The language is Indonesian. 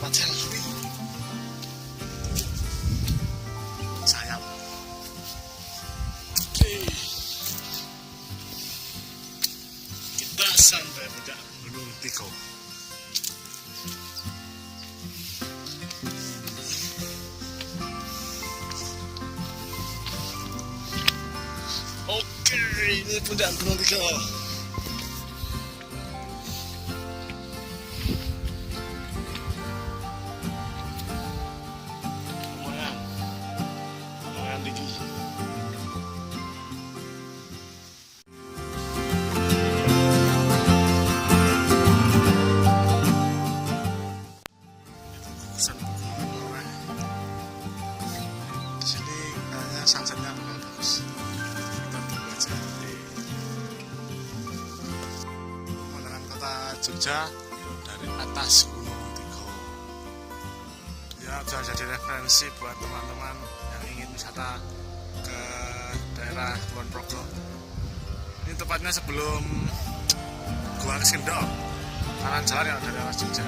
pacar sayang. Kita sampai pada Gunung Tiko. Oke, ini puncak Gunung Tiko. Di sini sunsetnya bakal bagus. Kita tunggu aja di pemandangan kota Jogja dari atas Gunung Tiko. Ya, bisa jadi referensi buat teman-teman yang ingin wisata ke daerah Kulon Progo. Ini tepatnya sebelum Gua Kendhok, kanan jalan yang dari arah Jogja.